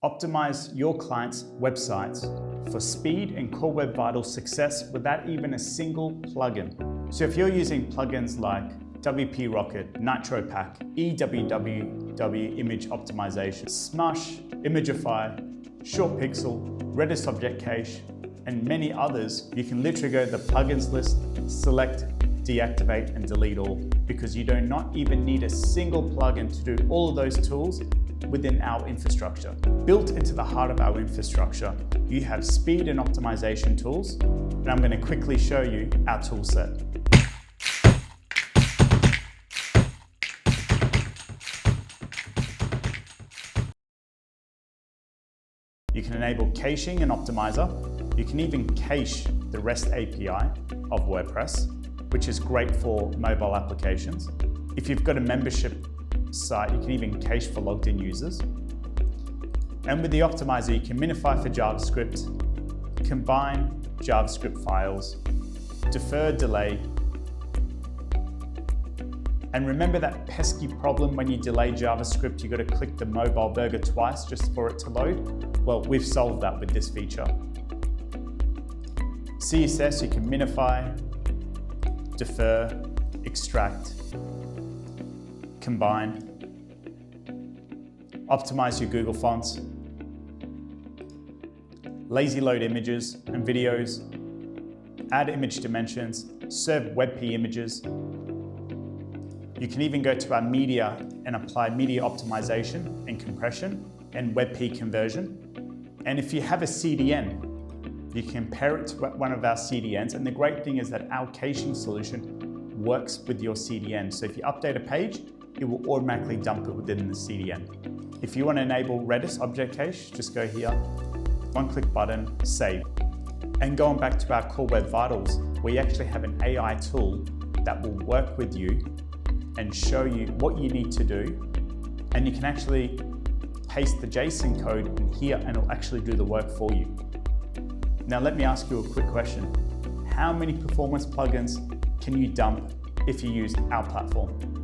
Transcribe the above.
Optimize your clients' websites for speed and core web vital success without even a single plugin. So if you're using plugins like WP Rocket, Nitro Pack, EWWW Image Optimization, Smush, Imagify, Short Pixel, Redis Object Cache, and many others, you can literally go to the plugins list, select, deactivate, and delete all, because you do not even need a single plugin to do all of those tools within our infrastructure. Built into the heart of our infrastructure, you have speed and optimization tools, and I'm going to quickly show you our tool set. You can enable caching and optimizer. You can even cache the REST API of WordPress, which is great for mobile applications. If you've got a membership site, you can even cache for logged in users. And with the optimizer, you can minify for JavaScript, combine JavaScript files, defer, delay. And remember that pesky problem when you delay JavaScript, you got to click the mobile burger twice just for it to load? Well, we've solved that with this feature. CSS, you can minify, defer, extract, combine, optimize your Google fonts, lazy load images and videos, add image dimensions, serve WebP images. You can even go to our media and apply media optimization and compression and WebP conversion. And if you have a CDN, you can pair it to one of our CDNs. And the great thing is that our caching solution works with your CDN. So if you update a page, it will automatically dump it within the CDN. If you want to enable Redis Object Cache, just go here, one-click button, save. And going back to our Core Web Vitals, we actually have an AI tool that will work with you and show you what you need to do. And you can actually paste the JSON code in here and it'll actually do the work for you. Now let me ask you a quick question. How many performance plugins can you dump if you use our platform?